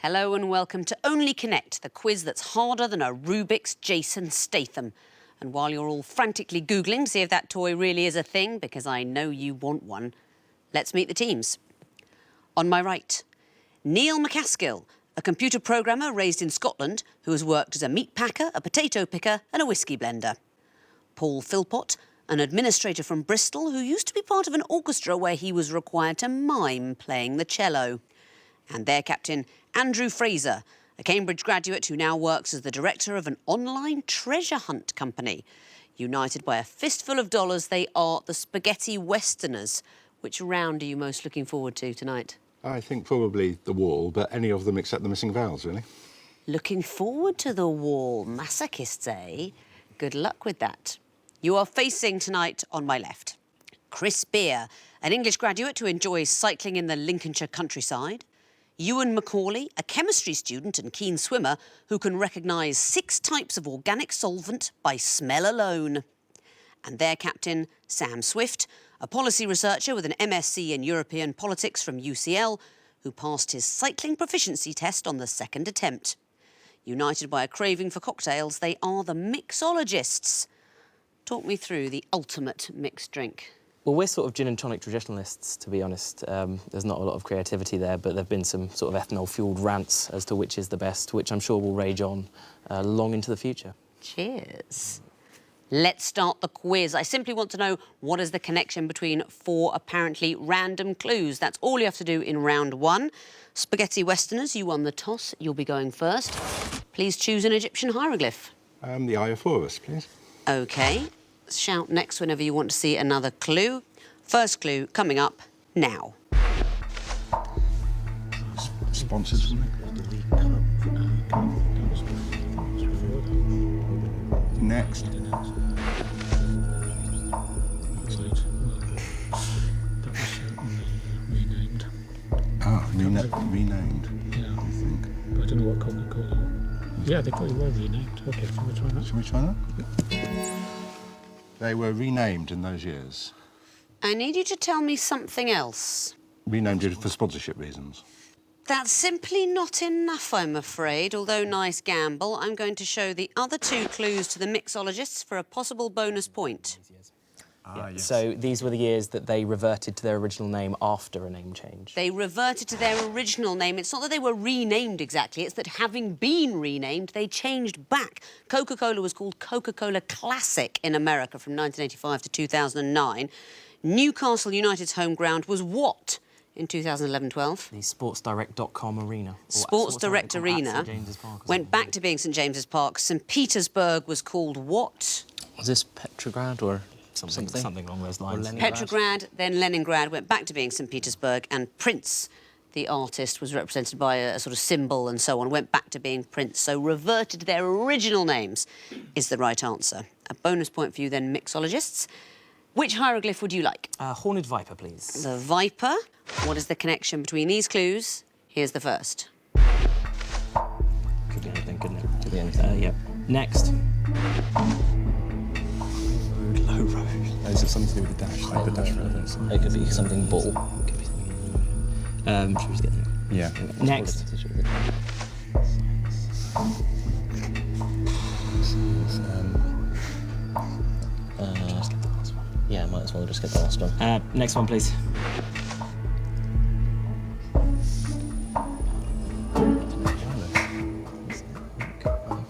Hello and welcome to Only Connect, the quiz that's harder than a Rubik's Jason Statham. And while you're all frantically Googling to see if that toy really is a thing, because I know you want one, let's meet the teams. On my right, Neil McCaskill, a computer programmer raised in Scotland who has worked as a meat packer, a potato picker and a whiskey blender. Paul Philpott, an administrator from Bristol who used to be part of an orchestra where he was required to mime playing the cello. And their captain, Andrew Fraser, a Cambridge graduate who now works as the director of an online treasure hunt company. United by a fistful of dollars, they are the Spaghetti Westerners. Which round are you most looking forward to tonight? I think probably the wall, but any of them except the missing vowels, really. Looking forward to the wall. Masochists, eh? Good luck with that. You are facing tonight on my left Chris Beer, an English graduate who enjoys cycling in the Lincolnshire countryside. Ewan Macaulay, a chemistry student and keen swimmer who can recognise 6 types of organic solvent by smell alone. And their captain, Sam Swift, a policy researcher with an MSc in European politics from UCL, who passed his cycling proficiency test on the 2nd attempt. United by a craving for cocktails, they are the Mixologists. Talk me through the ultimate mixed drink. Well, we're sort of gin and tonic traditionalists, to be honest. There's not a lot of creativity there, but there have been some sort of ethanol-fuelled rants as to which is the best, which I'm sure will rage on long into the future. Cheers. Let's start the quiz. I simply want to know what is the connection between 4 apparently random clues. That's all you have to do in round 1. Spaghetti Westerners, you won the toss. You'll be going first. Please choose an Egyptian hieroglyph. The Eye of Horus, please. OK. Shout next whenever you want to see another clue. First clue coming up now. Sponsors, something. Next. Renamed. Ah, renamed. Yeah. I think. But I don't know what Coca-Cola. Yeah, they probably were renamed. OK, shall we try that? Shall we try that? They were renamed in those years. I need you to tell me something else. Renamed it for sponsorship reasons. That's simply not enough, I'm afraid. Although nice gamble, I'm going to show the other 2 clues to the Mixologists for a possible bonus point. Yes. So these were the years that they reverted to their original name after a name change. They reverted to their original name. It's not that they were renamed exactly, it's that having been renamed, they changed back. Coca-Cola was called Coca-Cola Classic in America from 1985 to 2009. Newcastle United's home ground was what in 2011-12? The sportsdirect.com arena. Sports Direct Arena went back to being St James's Park. St Petersburg was called what? Was this Petrograd or something along those lines? Petrograd, then Leningrad, went back to being St Petersburg, and Prince, the artist, was represented by a sort of symbol and so on, went back to being Prince. So reverted to their original names is the right answer. A bonus point for you then, Mixologists. Which hieroglyph would you like? Horned Viper, please. The Viper. What is the connection between these clues? Here's the first. Could be anything, couldn't it? Could be anything. Yep. Next. Low road. Is it something to do with the dash? Like the dash relevance? It could be something ball. It could be something... should we just get there? Yeah. Next. Yeah, might as well just get the last one. Next one, please.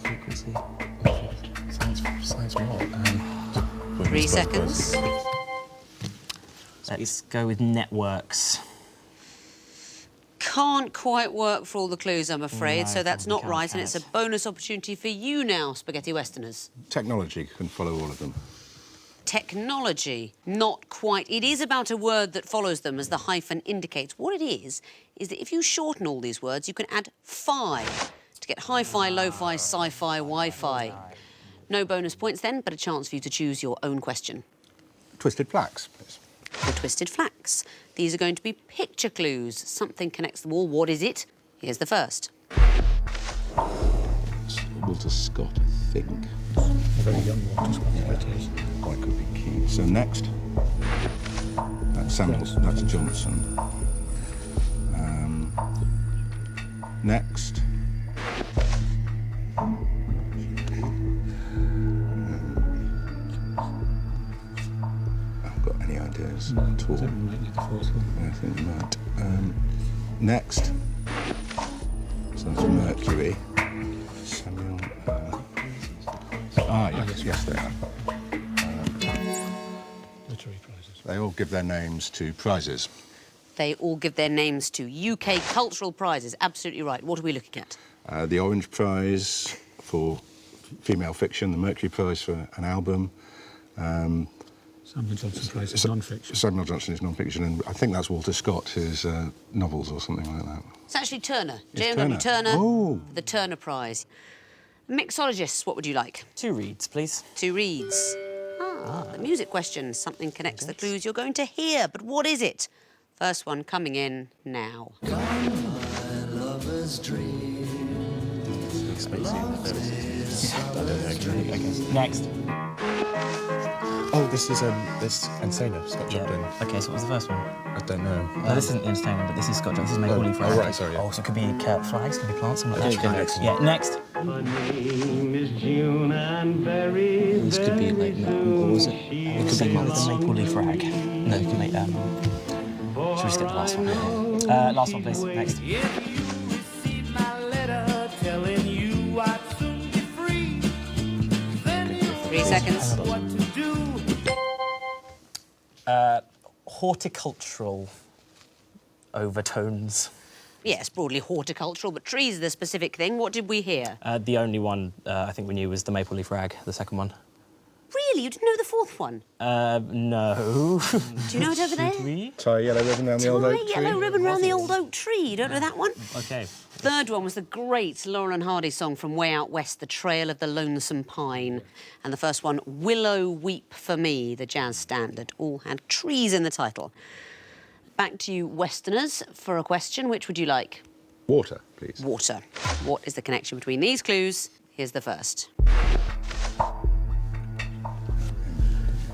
Frequency. Science what? 3 seconds. Let's go with networks. Can't quite work for all the clues, I'm afraid, No, so that's not probably right, and it's a bonus opportunity for you now, Spaghetti Westerners. Technology can follow all of them. Technology, not quite. It is about a word that follows them, as the hyphen indicates. What it is that if you shorten all these words, you can add fi to get hi-fi, lo-fi, sci-fi, Wi-Fi. No bonus points then, but a chance for you to choose your own question. Twisted flax, please. The Twisted Flax. These are going to be picture clues. Something connects them all. What is it? Here's the first. Walter Scott, I think. A very young Walter Scott, it is. Or it could be Keane. So next. That's Samuels. That's Johnson. Next. I've got any ideas at all. I think we might need the fourth one. I think we might. Next. So that's Mercury. Samuel. Yes, they are. Literary prizes. They all give their names to prizes. They all give their names to UK cultural prizes. Absolutely right. What are we looking at? The Orange Prize for female fiction, the Mercury Prize for an album. Samuel Johnson Prize is non-fiction. Samuel Johnson is non-fiction, and I think that's Walter Scott, his novels or something like that. It's actually Turner. It's J.M.W. Turner. Oh. The Turner Prize. Mixologists, what would you like? 2 reads, please. 2 reads. The music question. Something connects the clues you're going to hear, but what is it? First one coming in now. Next. Oh, this is this Entertainer, Scott Joplin. OK, so what was the first one? I don't know. No, this isn't Entertainer, but this is Scott Joplin. This is Maple Leaf Rag. Oh, right, sorry. Yeah. Oh, so it could be flags, could be plants, something like Okay, that. next. Yeah, next. My name is June and very, This could be like, what was it? It could be like the Maple Leaf Rag. No, you can make should we skip the last one? Last one, please. Next. If you receive my letter telling you I'd soon be free, then you 3 seconds. know what to do. Horticultural overtones. Yes, broadly horticultural, but trees are the specific thing. What did we hear? The only one I think we knew was the Maple Leaf Rag, the second one. Really? You didn't know the fourth one? No. Do you know it over there? Tie a yellow ribbon around the old Tie oak a tree. yellow ribbon round the old oak tree. You don't know that one? OK. Third one was the great Laurel and Hardy song from way out west, The Trail of the Lonesome Pine. And the first one, Willow Weep for Me, the jazz standard. All had trees in the title. Back to you Westerners for a question. Which would you like? Water, please. Water. What is the connection between these clues? Here's the first.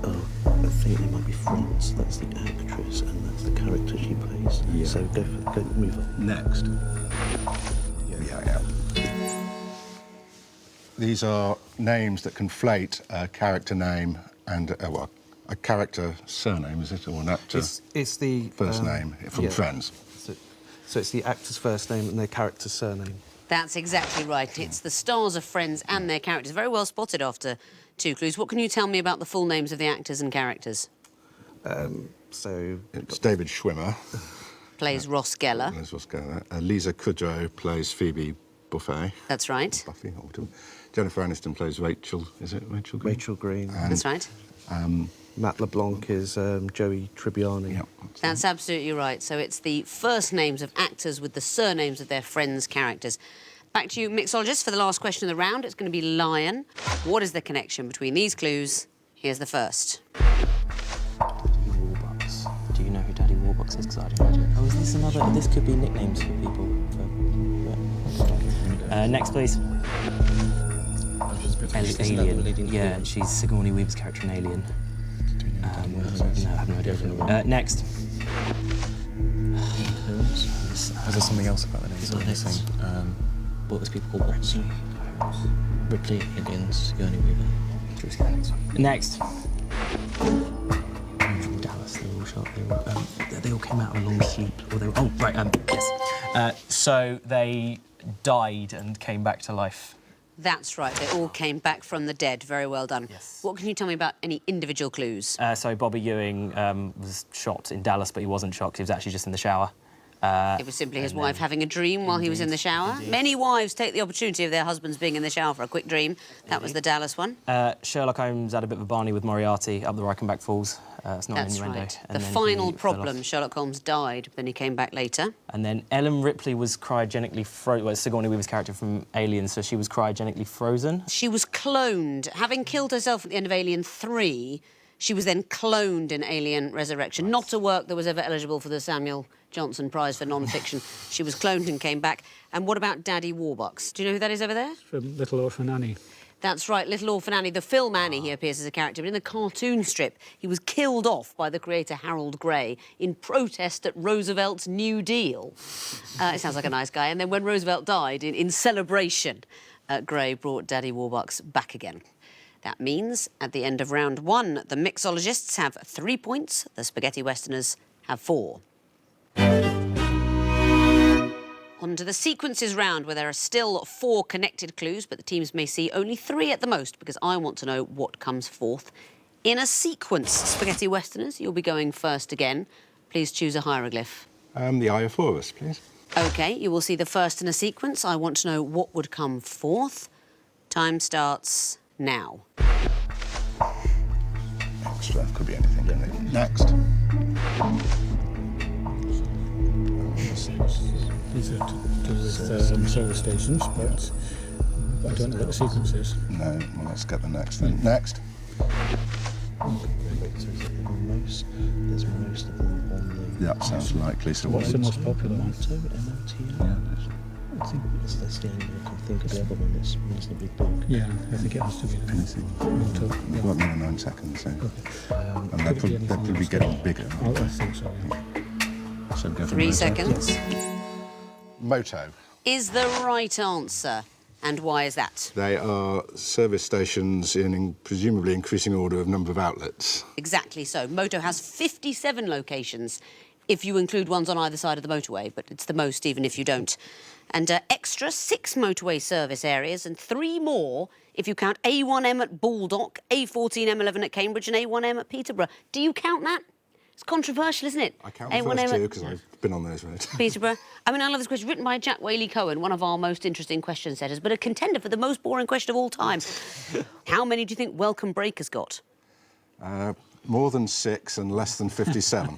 I think they might be friends. That's the actress and that's the character she plays. Yeah. So go move on. Next. Yeah. These are names that conflate a character name and, a character surname, is it? Or an actor It's the first name from yeah. Friends. So it's the actor's first name and their character's surname. That's exactly right. It's the stars of Friends and their characters. Very well spotted after 2 clues. What can you tell me about the full names of the actors and characters? So It's David Schwimmer. Plays Ross Geller. That's what's going on. Lisa Kudrow plays Phoebe Buffet. That's right. Buffy, or whatever. Jennifer Aniston plays Rachel. Is it Rachel Green? Rachel Green. That's right. Matt LeBlanc is Joey Tribbiani. Yeah. That's absolutely right. So it's the first names of actors with the surnames of their friends' characters. Back to you, Mixologists, for the last question of the round. It's going to be Lion. What is the connection between these clues? Here's the first. Warbucks. Do you know who Daddy Warbucks is? Because I don't imagine. Oh, is this another? This could be nicknames for people. Next, please. Alien. Yeah, and she's Sigourney Weaver's character in Alien. No, I have no idea. Next. Is there something else about the names that we're missing? What was people called? Ripley, Aliens, Sigourney Weaver. Next. From Dallas, they were all shot. They all came out of a long sleep. Or they were, oh, right, yes. So they died and came back to life. That's right. They all came back from the dead. Very well done. Yes. What can you tell me about any individual clues? So Bobby Ewing was shot in Dallas, but he wasn't shot 'cause he was actually just in the shower. It was simply his wife having a dream while he was in the shower. Indeed. Many wives take the opportunity of their husbands being in the shower for a quick dream. That was the Dallas one. Sherlock Holmes had a bit of a Barney with Moriarty up the Reichenbach Falls. It's not That's an innuendo. right. And The then final he fell problem, off. Sherlock Holmes died, then he came back later. And then Ellen Ripley was cryogenically frozen. Well, Sigourney Weaver's character from Alien, so she was cryogenically frozen. She was cloned. Having killed herself at the end of Alien 3, she was then cloned in Alien Resurrection. Not a work that was ever eligible for the Samuel Johnson Prize for non-fiction. She was cloned and came back. And what about Daddy Warbucks? Do you know who that is over there? From Little Orphan Annie. That's right, Little Orphan Annie. The film Annie, he appears as a character, but in the cartoon strip, he was killed off by the creator Harold Gray in protest at Roosevelt's New Deal. It sounds like a nice guy. And then when Roosevelt died, in celebration, Gray brought Daddy Warbucks back again. That means, at the end of round 1, the Mixologists have 3 points, the Spaghetti Westerners have 4. On to the sequences round, where there are still 4 connected clues, but the teams may see only 3 at the most, because I want to know what comes forth. In a sequence, Spaghetti Westerners, you'll be going first again. Please choose a hieroglyph. The Iophorus, please. OK, you will see the first in a sequence. I want to know what would come forth. Time starts now. Extra, could be anything, couldn't it? Next. These are to do with solar stations, but I don't know what the sequence is. No, well, let's get the next then. Next. There's most of them on the... Yeah, sounds likely. So What's the most popular one? I think that's the only one I can think of. The other one that's reasonably big. Yeah, I think it has to be the Moto. We've got another 9 seconds, so... and they'll probably be getting bigger. Oh, I think so, yeah. So go for 3 Moto. seconds. Moto. Is the right answer. And why is that? They are service stations in presumably increasing order of number of outlets. Exactly so. Moto has 57 locations, if you include ones on either side of the motorway, but it's the most even if you don't. And extra 6 motorway service areas and 3 more if you count A1M at Baldock, A14, M11 at Cambridge and A1M at Peterborough. Do you count that? It's controversial, isn't it? I count the first 2 because I've been on those roads. Peterborough. I mean, I love this question, written by Jack Whaley-Cohen, one of our most interesting question setters, but a contender for the most boring question of all time. How many do you think Welcome Break has got? More than 6 and less than 57.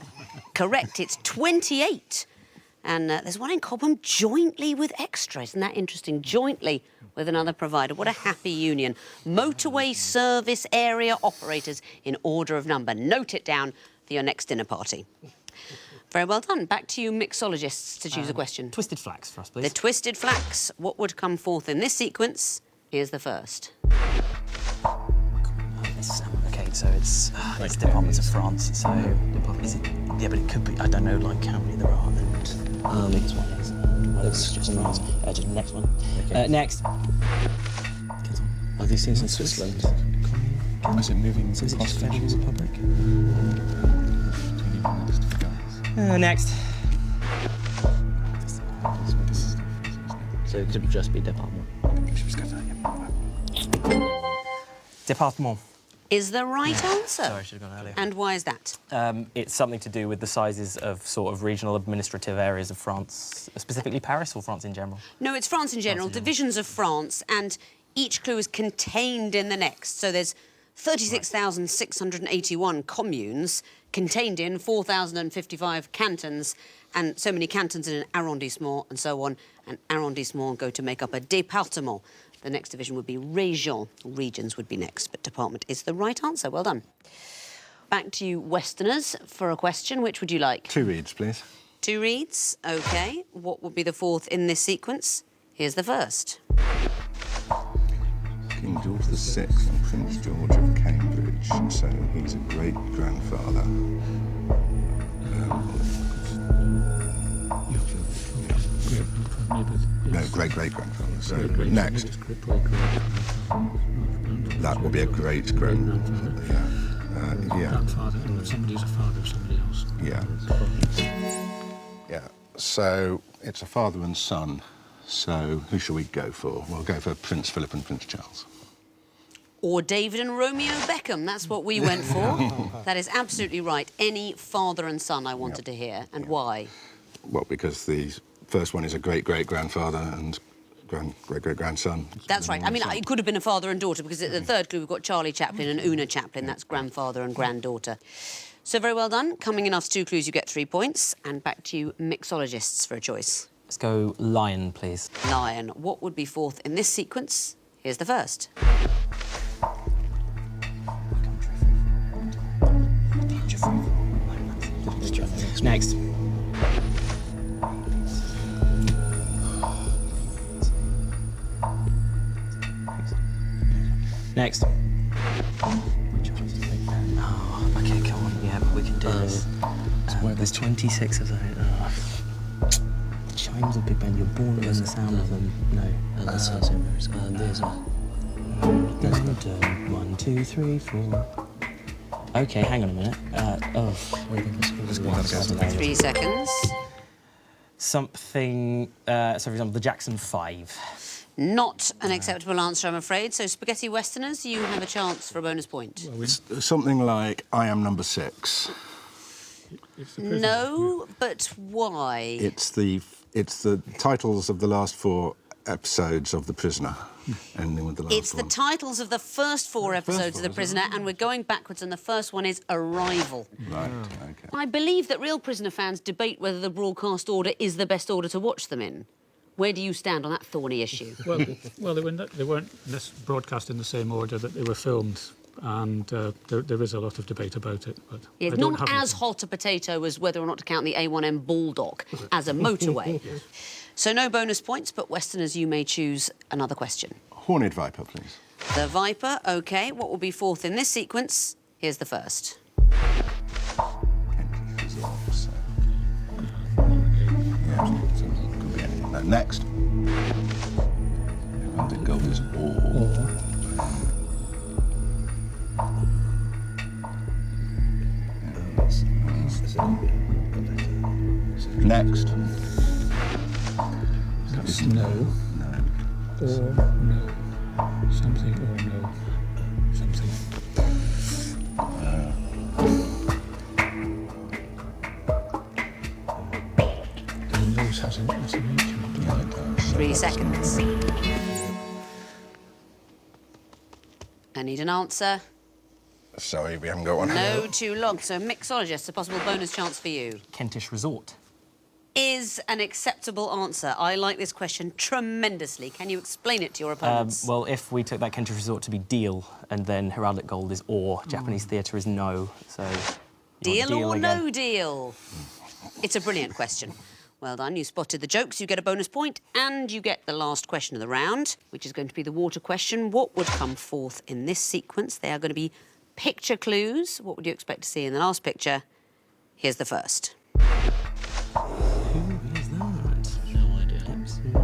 Correct, it's 28. And there's one in Cobham jointly with Extra. Isn't that interesting? Jointly with another provider. What a happy union. Motorway service area operators in order of number. Note it down for your next dinner party. Very well done. Back to you, Mixologists, to choose a question. Twisted Flax for us, please. The Twisted Flax. What would come forth in this sequence? Here's the first. Okay, so it's departments of France. So is it? Yeah, but it could be. I don't know, like how many there are. And next one is. It's just the next one. Okay. Next. Are these things in Switzerland? Is it moving So is it past just Federal Republic? Next. So it could just be department. Département. Is the right answer. Sorry, I should have gone earlier. And why is that? It's something to do with the sizes of sort of regional administrative areas of France, specifically Paris or France in general? No, it's France in general, divisions of France, and each clue is contained in the next. So there's 36,681 communes contained in 4,055 cantons, and so many cantons in an arrondissement and so on. And arrondissement go to make up a département. The next division would be région. Regions would be next, but department is the right answer. Well done. Back to you, Westerners, for a question. Which would you like? 2 reads, please. 2 reads. OK. What would be the fourth in this sequence? Here's the first. King George VI and Prince George of Cambridge, so he's a great-grandfather. No, great-great-grandfather, so next. That will be a great-grandfather, yeah. Grandfather, and somebody's a father of somebody else. Yeah. Yeah, so it's a father and son, so who shall we go for? We'll go for Prince Philip and Prince Charles. Or David and Romeo Beckham. That's what we went for. That is absolutely right. Any father and son I wanted to hear. And why? Well, because the first one is a great-great-grandfather and great-great-grandson. That's right. I mean, it could have been a father and daughter, because at the third clue we've got Charlie Chaplin and Una Chaplin. That's grandfather and granddaughter. So very well done. Coming in after 2 clues, you get 3 points. And back to you, Mixologists, for a choice. Let's go lion, please. Lion. What would be fourth in this sequence? Here's the first. Next. Next. Oh, okay, come on. Yeah, we can do this. There's 26 of those. The chimes of Big Ben. You're born with the sound of them. No. That's there's a... 1, 2, 3, 4. Okay, hang on a minute. Just one gotta go. 3 seconds. Something. So, for example, the Jackson 5. Not an acceptable answer, I'm afraid. So, Spaghetti Westerners, you have a chance for a bonus point. Something like I Am Number 6. No, but why? It's the titles of the last 4 episodes of The Prisoner, ending with the last It's the one. titles of the first 4 episodes of The Prisoner, and we're going backwards, and the first one is Arrival. Right, okay. I believe that real Prisoner fans debate whether the broadcast order is the best order to watch them in. Where do you stand on that thorny issue? Well, they weren't broadcast in the same order that they were filmed, and there is a lot of debate about it. But It's not as hot a potato as whether or not to count the A1M Bulldog as a motorway. So no bonus points, but Westerners, you may choose another question. Horned Viper, please. The Viper, OK. What will be fourth in this sequence? Here's the first. Could be anything. No, next. Heraldic Gold is Or. Next. That's no. Or no. Something or no. Something. The nose has an SMH. 3 seconds. I need an answer. Sorry, we haven't got one. No, too long. So Mixologists, a possible bonus chance for you. Kentish Resort. Is an acceptable answer. I like this question tremendously. Can you explain it to your opponents? Well, if we took that Kentish Resort to be deal, and then Heraldic Gold is or, Japanese theatre is no, so... Deal or again? no deal? It's a brilliant question. Well done, you spotted the jokes, you get a bonus point, and you get the last question of the round, which is going to be the water question. What would come forth in this sequence? They are going to be picture clues. What would you expect to see in the last picture? Here's the first. Who is that? No idea. No,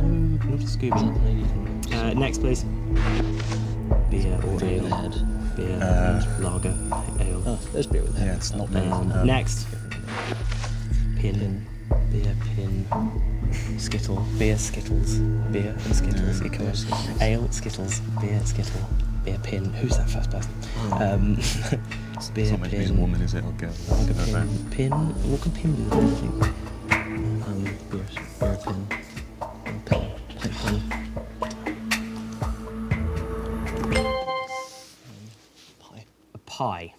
not a Scooby. Next, please. Beer or Beer ale. with a head. Beer, lager, ale. Oh, there's beer with a head. Yeah, it's not me. Next. Pin. Beer, pin. Skittle. Beer, skittles. Beer and skittles. It goes. Ale, skittles. Beer, skittle. Beer, pin. Who's that first person? Beer, It's not meant to be a pin. woman, is it? Or girl? Lager, pin. Pin. What can pin do? Beer pin. Pin. Pie. A pie.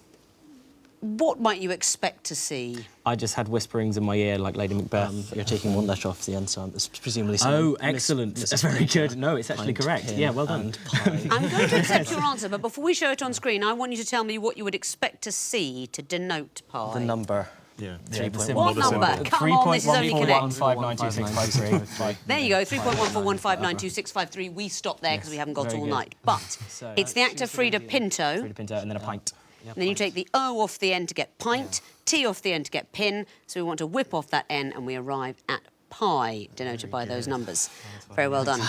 What might you expect to see? I just had whisperings in my ear like Lady Macbeth. You're taking one letter off the end, so it's presumably... Oh, excellent. That's very good. No, it's actually Pint, correct. pin, Yeah, well done. and pie. I'm going to accept your answer, but before we show it on screen, I want you to tell me what you would expect to see to denote pie. The number. Yeah. Yeah, the What number? Come on, this is only Connect. 3.141592653. There you go, 3.141592653. We stop there because we haven't got very all good. night. But So it's the actor Frida Pinto. Frida Pinto, and then a pint. And then you take the O off the end to get pint, T off the end to get pin. So we want to whip off that N and we arrive at pie, denoted by those numbers. Very well done.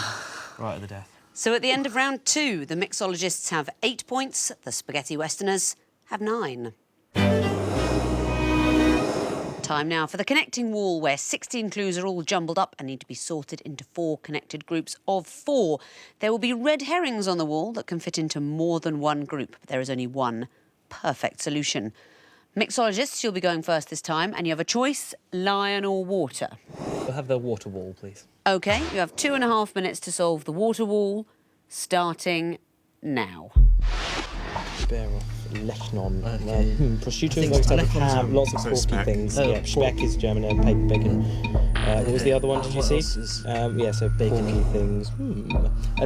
Right at the death. So at the end of round 2, the Mixologists have 8 points, the Spaghetti Westerners have 9. Time now for the connecting wall, where 16 clues are all jumbled up and need to be sorted into 4 connected groups of 4. There will be red herrings on the wall that can fit into more than one group, but there is only one perfect solution. Mixologists, you'll be going first this time, and you have a choice, lion or water. We'll have the water wall, please. OK, you have 2.5 minutes to solve the water wall, starting now. Bear off Lechnon. Okay. Prosciutto, think most Lechnon's ham, lots of so porky speck. things. Oh, Yeah, speck is German and bacon. What was the other one, did you What see? else is Yeah, so bacon? porky things. A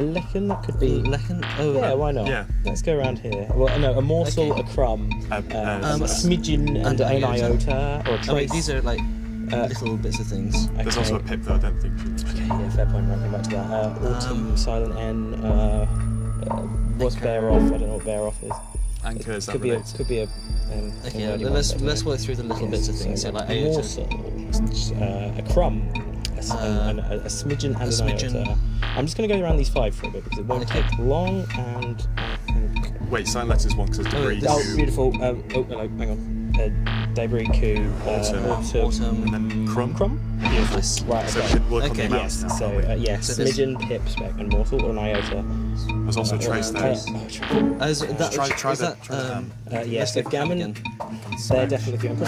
lechen, that could be... Lechen? Oh, Yeah, why not? Yeah. Let's go around here. Well, no, a morsel, Okay. a crumb, a smidgen and an iota, or a trace. Oh, wait, these are like little bits of things. There's also a pip that I don't think should... Okay, yeah, fair point, right, come back to that. Autumn, silent N, What's bear off? I don't know what bear off is. Anchor, is that Could be a related? Okay, let's work through the little bits of things. So like aorta. morsel, a crumb, a smidgen, and an iota. I'm just going to go around these 5 for a bit because it won't take long. And Wait, silent letters one because there's debris. beautiful. Hello, hang on. Debris, coup, Autumn, and then crumb. Nice. Right. So Okay. we could work on the Okay. amounts Yes. now. So can't we? yes, So this- smidgen, pip, spec, and morsel, or an iota. There's also trace there. Trace. Try the Yes, so let's do gammon. again. They're definitely good.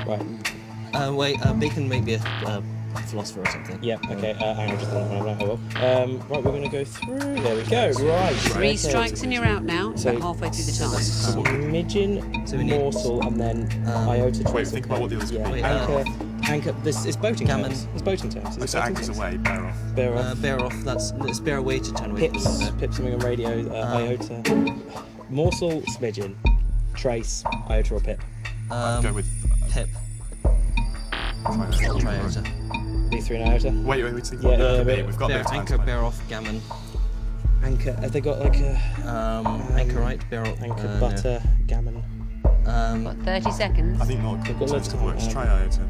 Right. Wait, Bacon may be a philosopher or something. Yeah. Okay. Hang on, just one. Right, we're going to go through. There we go. Right. 3 strikes and you're out now. So- About halfway through the time. Smidgen, So we need- morsel, and then iota. Wait, trace, think and about what the others yeah. could be. Anchor. This is boating Gammon. terms. It's boating terms. Is it So boating anchors terms? away, bear off. Bear off. Bear off. Let's bear away to turn away. Pips something on radio. Iota. Morsel, smidgen, trace, iota or pip. Go with Pip. try that. Iota. B3 and iota. Wait. See. Yeah, We've got a bit of time. Anchor, to play. bear off, gammon. Anchor. Have they got like a Anchorite, bear off. anchor, no. butter, gammon? Got 30 seconds. I think not. We've got loads of Works. time. Try iota.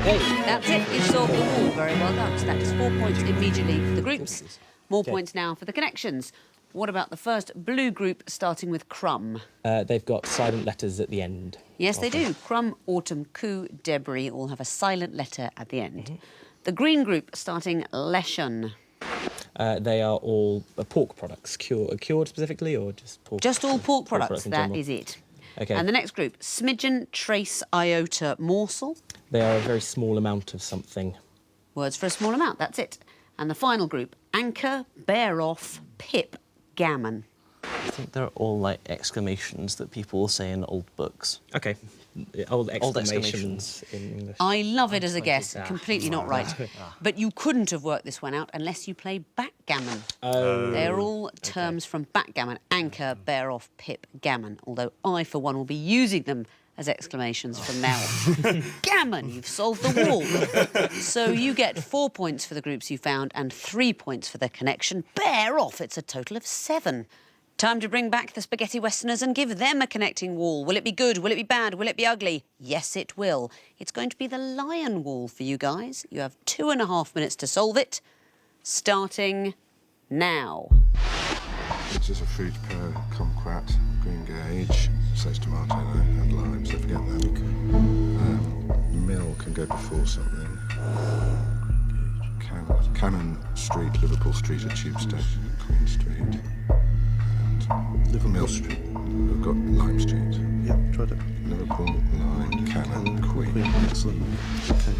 Hey. That's it. You solved the wall. Very well done. So that is 4 points immediately for the groups. More Okay. points now for the connections. What about the first blue group starting with crumb? They've got silent letters at the end. Yes, they do. Crumb, autumn, coup, debris all have a silent letter at the end. The green group starting lesion. They are all pork products, cured specifically, or just pork? Just all pork products. in That general. is it. Okay. And the next group, smidgen, trace, iota, morsel. They are a very small amount of something. Words for a small amount. That's it. And the final group, anchor, bear off, pip, gammon. I think they're all like exclamations that people say in old books. Okay. Old exclamations. exclamations in English. I love it as a guess. that. Completely not right. But you couldn't have worked this one out unless you play backgammon. Oh. They're all terms from backgammon. Anchor, bear off, pip, gammon. Although I, for one, will be using them as exclamations from now on. Gammon, you've solved the wall. So you get 4 points for the groups you found and 3 points for the connection. Bear off, it's a total of 7. Time to bring back the spaghetti westerners and give them a connecting wall. Will it be good? Will it be bad? Will it be ugly? Yes, it will. It's going to be the lion wall for you guys. You have 2.5 minutes to solve it. Starting now. This is a fruit pear, kumquat, green gage, says tomato and lime, so forget that. Mill can go before something. Cannon Street, Liverpool Street at Tube Station, Queen Street. And Liverpool Street. We've got Lime Street. Yeah, tried it. Liverpool, Lime, Cannon, Queen. Excellent. Okay.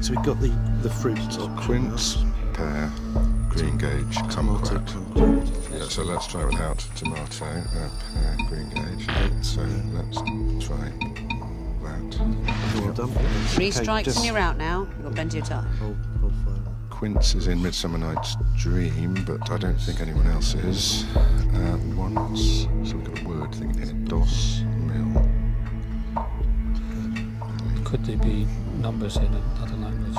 So we've got the fruits of Quince, pear, green gage, tomato, kumquat. kumquat. Yeah, so let's try without tomato, pear, green gage. So let's try that. Well done. 3 Okay, strikes just and you're out now. You've got plenty of time. hold fire. Quince is in Midsummer Night's Dream, but I don't think anyone else is. Once, so we've got a word thing here. Dos, mill. Could there be numbers in another language?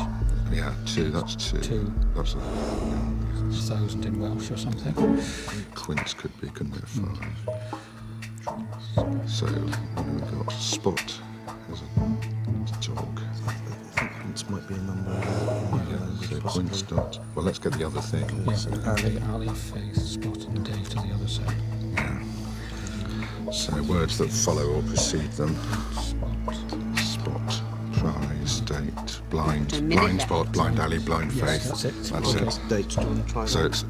Yeah, 2, that's 2. 2. That's 1,000 in Welsh or something. Quince could be, couldn't it? 5. So, we've got Spot as a dog. I think Quince might be a number in Yeah, another so language, Quince possibly. dot. Well, let's get the other thing. Yeah, So, Ali, Faith, Spot and Dave to the other side. so words that follow or precede them. Spot, prize, date, blind, A minute blind left. spot, blind alley, blind Yes, faith. that's it. That's Okay. it. Dates, do you want to try So that?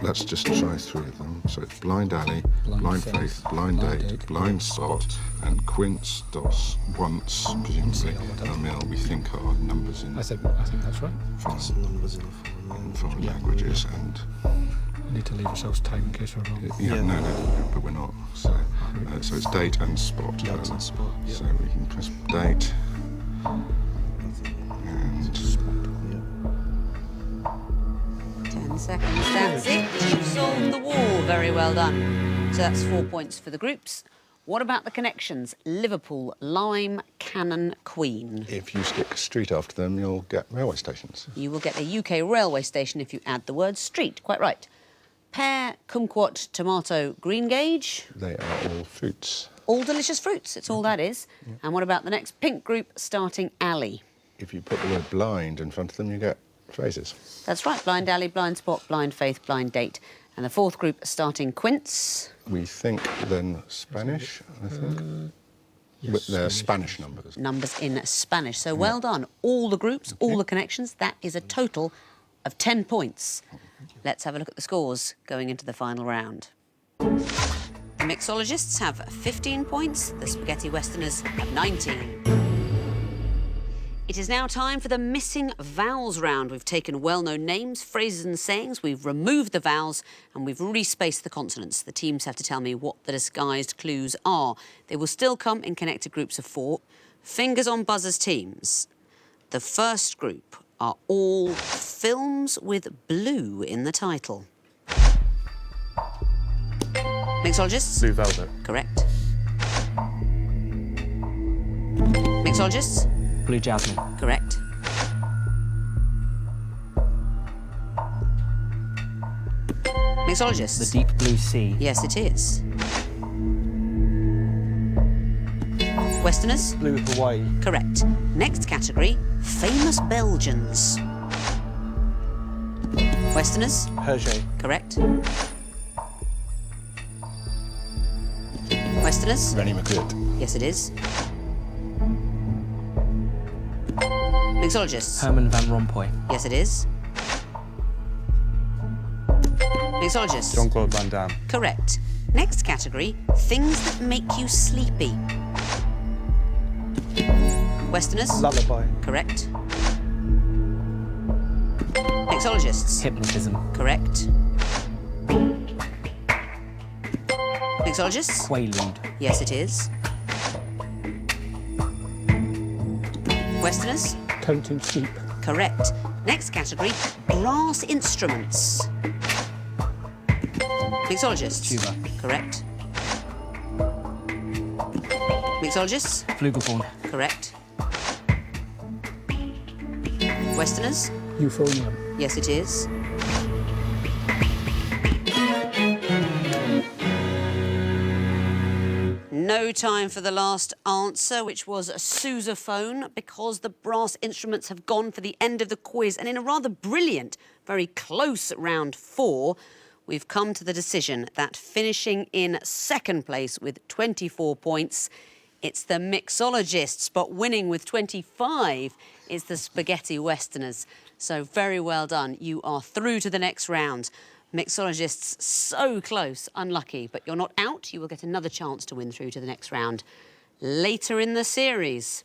let's just try 3 of them. So it's blind alley, Blind blind faith, faith, blind blind date, date, blind spot, and quince, dos, once, presumably, Yeah, a mill. We think are numbers in I think that's right. Some numbers in a foreign foreign language. languages, and We need to leave ourselves time in case we're wrong. yeah, no, but we're not. So it's date and spot. Date and spot, yeah. So we can press date and Yeah. 10 seconds, that's it. You've solved the wall. Very well done. So that's 4 points for the groups. What about the connections? Liverpool, Lime, Cannon, Queen. if you stick street after them, you'll get railway stations. You will get a UK railway station if you add the word street. Quite right. pear, kumquat, tomato, greengage. They are all fruits. All delicious fruits, it's all that is. Yeah. And what about the next pink group starting alley? If you put the word blind in front of them, you get phrases. That's right, blind alley, blind spot, blind faith, blind date. And the fourth group starting quince. We think then Spanish, I think. But they're Spanish numbers. Numbers in Spanish. So well done. All the groups, all the connections. That is a total of 10 points. Let's have a look at the scores going into the final round. The mixologists have 15 points. The spaghetti westerners have 19. It is now time for the missing vowels round. We've taken well-known names, phrases and sayings, we've removed the vowels and we've respaced the consonants. The teams have to tell me what the disguised clues are. They will still come in connected groups of 4. Fingers on buzzers teams. The first group are all films with blue in the title. Mixologists? Blue Velvet. Correct. Mixologists? Blue Jasmine. Correct. Mixologists? The Deep Blue Sea. Yes, it is. Westerners? Blue Hawaii. Correct. Next category, famous Belgians. Westerners? Hergé. Correct. Westerners? Rennie McGood. Yes, it is. Mixologists? Herman Van Rompuy. Yes, it is. Mixologists? Jean-Claude Van Damme. Correct. Next category, things that make you sleepy. Westerners? Lullaby. Correct. Mixologists? Hypnotism. Correct. Mixologists? Quaalude. Yes, it is. Westerners? Counting sheep. Correct. Next category, brass instruments. Mixologists? Tuba. Correct. Mixologists? Flugelhorn. Correct. Westerners? Euphonium. Yes, it is. No time for the last answer, which was a sousaphone, because the brass instruments have gone for the end of the quiz. And in a rather brilliant, very close round 4, we've come to the decision that finishing in second place with 24 points, it's the mixologists, but winning with 25 is the spaghetti westerners. So very well done. You are through to the next round. Mixologists, so close, unlucky, but you're not out. You will get another chance to win through to the next round later in the series.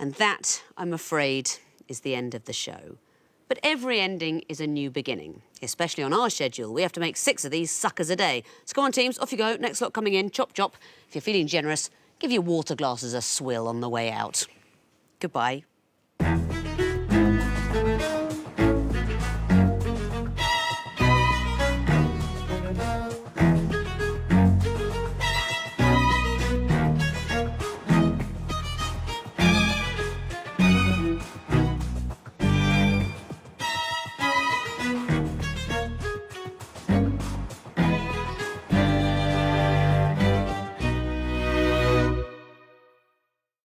And that, I'm afraid, is the end of the show. But every ending is a new beginning, especially on our schedule. We have to make 6 of these suckers a day. So go on, teams, off you go. Next lot coming in, chop, chop. If you're feeling generous, give your water glasses a swill on the way out. Goodbye.